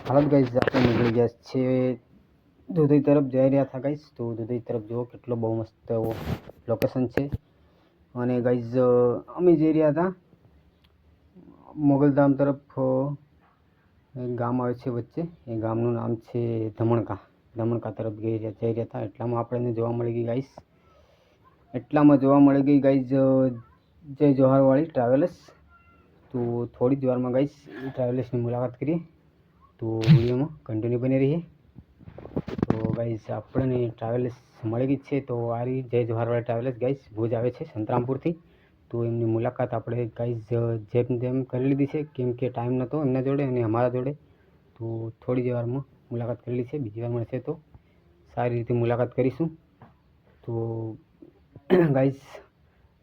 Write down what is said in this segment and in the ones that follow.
હાલત ગાઈસ આપણે નીકળી ગયા છે દુધઈ તરફ જઈ રહ્યા હતા ગાઈસ. તો દુધઈ તરફ જુઓ કેટલો બહુ મસ્ત એવો લોકેશન છે. અને ગાઈસ અમે જઈ રહ્યા હતા મોગલધામ તરફ. એક ગામ આવે છે વચ્ચે, એ ગામનું નામ છે ધમણકા તરફ જઈ રહ્યા હતા. એટલામાં આપણને જોવા મળી ગઈ ગાઈસ, જય જોહારવાળી ટ્રાવેલર્સ. તો થોડી જ વારમાં ગાઈસ એ ટ્રાવેલર્સની મુલાકાત કરીએ. તો વિડીયોમાં કન્ટિન્યુ બની રહીએ. તો ગાઈસ આપણને ટ્રાવેલ્સ મળી ગઈ છે. તો આ રહી જય જોહારવાળી ટ્રાવેલ્સ ગાઈસ, ભુજ આવે છે સંતરામપુરથી. તો એમની મુલાકાત આપણે ગાઈસ જેમ તેમ કરી લીધી છે, કેમ કે ટાઈમ નહોતો એમના જોડે અને અમારા જોડે. તો થોડી જ વારમાં મુલાકાત કરેલી છે. બીજી વાર મળશે તો સારી રીતે મુલાકાત કરીશું. તો ગાઈસ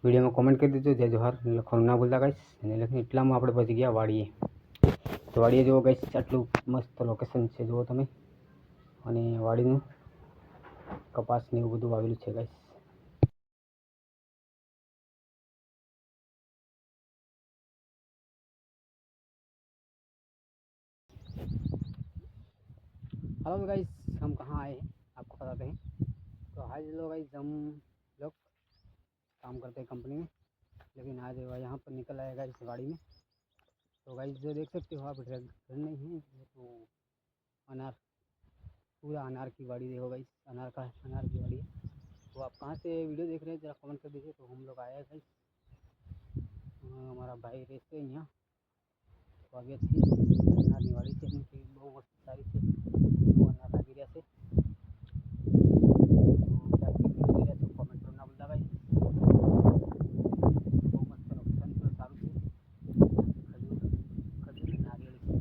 વિડીયોમાં કોમેન્ટ કરી દેજો, જય જોહાર લખવાનું ના ભૂલતા ગાઈસ. અને લખીને એટલામાં આપણે પહોંચી ગયા વાડીએ. તો વાડીએ જુઓ ગાઈસ, આટલું મસ્ત લોકેશન છે જુઓ તમે. અને વાડીનું કપાસ ને એવું બધું વાવેલું છે ગાઈસ. हेलो गाइस, हम कहाँ आए हैं आपको बताते हैं. तो आज लोग गाइस हम लोग काम करते हैं कंपनी में, लेकिन आज यहाँ पर निकल आएगा इस गाड़ी में. तो गाइस जो देख सकते हो आप, घर नहीं है तो अनार, पूरा अनार की गाड़ी देखो गाइस, अनार की गाड़ी है. तो आप कहाँ से वीडियो देख रहे हैं जरा कमेंट कर दीजिए. तो हम लोग आए हैं गाइस, हमारा भाई रहते हैं यहाँ વાગ્યા છે. અનારની વાડી છે એમની બહુ મસ્ત સારી છે. અનાર લાગી રહ્યા છે. કોમેન્ટ ના ભૂલતા ભાઈ. બહુ મસ્ત લોકેશન પણ સારું છે. ખજૂર નારિયેળ છે.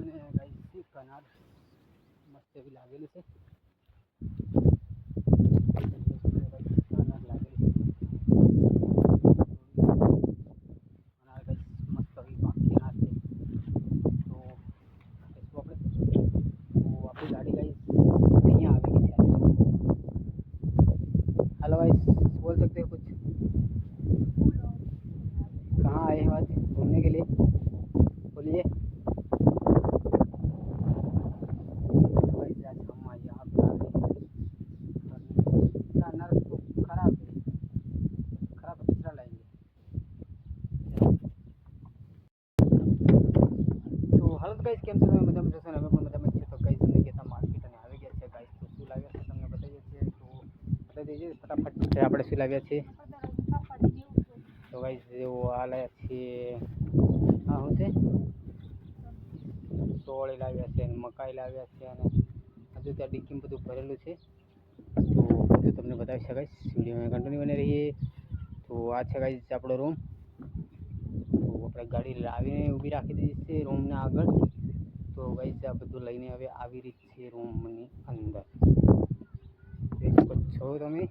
અને ગાઈસ અનાર મસ્ત એવી લાગેલી છે. हेलो गाइस, बोल सकते हो कुछ? कहाँ आए हैं आज घूमने के लिए, बोलिए. गाइस आज हम यहाँ पे आ रहे हैं. अनार तो खराब है, खराब है, दूसरा लाएंगे. તો હાલત ગાઈસ કેમ છે? તમે મજામાં જશો ને? અમે પણ મજામાં છીએ. તો ગાઈસ અમે ગયા હતા માર્કેટ અને આવી ગયા છે ગાઈસ. તો શું લાવ્યા છે તમને બતાવીએ છીએ. તો બતાવી દઈએ ફટાફટ આપણે શું લાવ્યા છીએ. તો ગાઈસ જેવો આ લાવ્યા છીએ, હા શું છે, ચોળી લાવ્યા છે અને મકાઈ લાવ્યા છે. અને હજુ ત્યાં ડિક્કીમાં બધું ભરેલું છે. તો બધું તમને બતાવી શકાય. વિડીયોમાં કન્ટિન્યુ બની રહીએ. તો આ છે ગાઈસ આપણો રૂમ. તો આપણે ગાડી લાવીને ઊભી રાખી દીધી છે રૂમના આગળ. તો ગાઈસ આ બધું લઈને હવે આવી રીત છે રૂમની અંદર. જોઈ શકો છો તમે.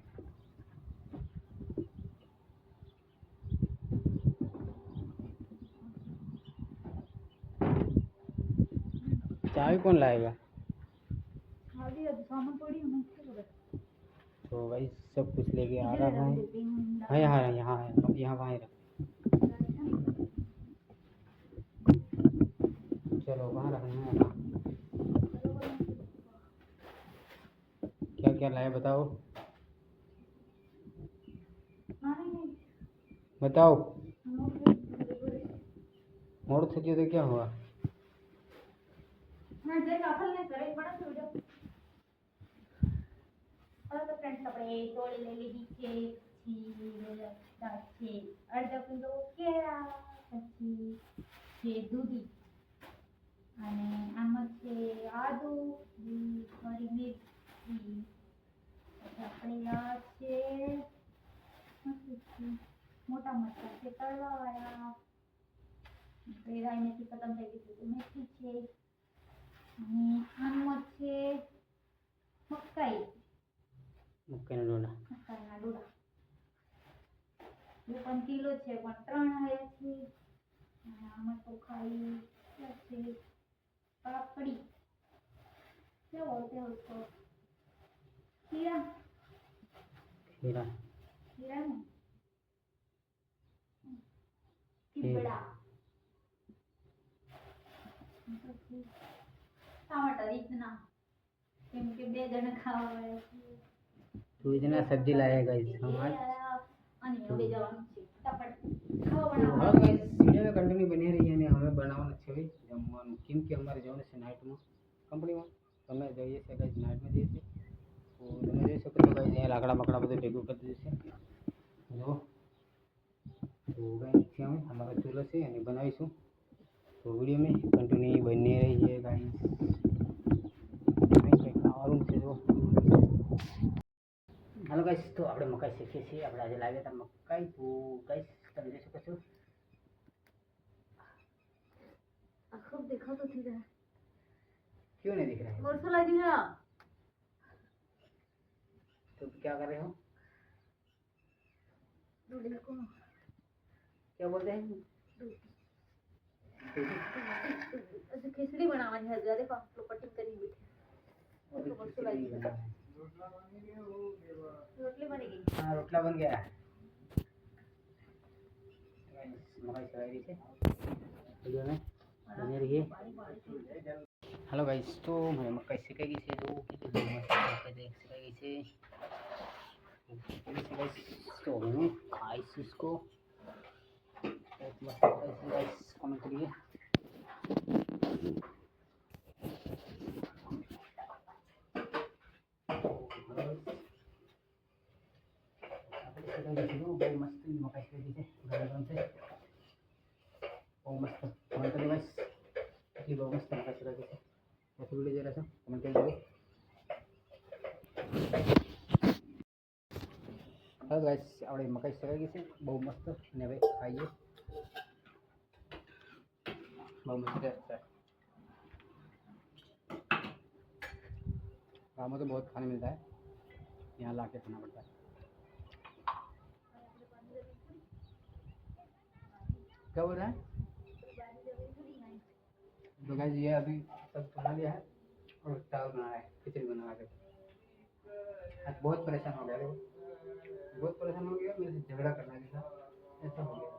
चाबी कौन लाएगा? तो भाई सब कुछ लेके आ रहा है. हाँ यहाँ है, यहाँ है, यहाँ वहाँ रख. चलो वहाँ रखना है. क्या क्या लाया बताओ, बताओ. मोड़ થઈ ગયો તો क्या हुआ? તો ફ્રેન્ડ્સ આપણે ટોળી લઈ લીધી છે. પછી અડધા કિલો કેળા, પછી છે દૂધી, અને આમાં છે આદુ, મરી મિરચી, પછી આપણે આ છે મોટા મરચાં છે તળવાવાળા, રાઈ મેથી ખતમ થઈ ગઈ છે મેથી છે, અને આમાં છે મકાઈના ડોડા. એ પણ કિલો છે પણ 3 આવ્યા છે. અને આમાં તો ખાલી છે પાપડી, કેવો તો ખીરા ને લીમડા પછી ટમાટર રીતના કેમ કે 2 જણા ખાવા વાળા છીએ. तो इतना सब्जी लाया गाइस हम आज. અને હવે જવાનું છે ટપડ તો ખાવા હા ગાઈસ વિડીયો में कंटिन्यू बनी रही અને અમે બનાવવાનું છે હવે જમવાનું કેમ કે અમારે જવાનું છે નાઇટમાં કંપનીમાં તમે જઈએ છે ગાઈસ નાઇટમાં જઈએ છે તો તમે જોઈ શકો છો ગાઈસ અહીંયા લાકડા બકડા બધું ભેગું કરી દીધું છે જો તો ગાઈસ છે અમે અમારો ચૂલો છે અને બનાવીશું તો વિડીયો में कंटिन्यू बनी रही है गाइस કંઈ ખાવાનું છે જો હાલો ગાઈસ તો આપણે મકાઈ શીખીએ છીએ આપણે આજે લાવ્યા હતા મકાઈ તો ગાઈસ તમે જોઈ શકો છો આખો દેખાતો થઈ જાય क्यों नहीं दिख रहा है वर्षा लगी है तो क्या कर रहे हो दूध को क्या बोलते हैं ऐसे खिचड़ी बनावानी है जरा देखो आप लोग कटिंग करी हुई अभी तो वर्षा खिचड़ी लगी बना है। रोटली बनेगी हाँ रोटला बन गया है मकाई चलाई रही है वीडियो में बने रहिए हेलो गाइस तो मैं मकाई सिकाई गई છે જો કેટલી મસ્ત મકાઈ सिकाई गई છે तो मैं खाइस इसको बहुत मस्त मकाई से गाइस कमेंट करिए बहुत मस्त मकाई सिकाई गई છે गरम से बहुत मस्त कमेंट करिए गाइस ये बहुत मस्त मकाई सिकाई गई છે ऐसे वीडियो जरा सा कमेंट करिए हेलो गाइस આપણે મકાઈ સિકાઈ ગઈ છે બહુ મસ્ત અને હવે ખાઈએ બહુ મસ્ત ટેસ્ટ है गाँव में तो बहुत खाने मिलता है यहाँ ला के खाना पड़ता है क्या बोल रहा है तो गाइस ये अभी सब बना लिया है और चावल बना रहा है खिचड़ी बना रहा है आज बहुत परेशान हो गया देखो बहुत परेशान हो गया मेरे से झगड़ा करना था ऐसा हो गया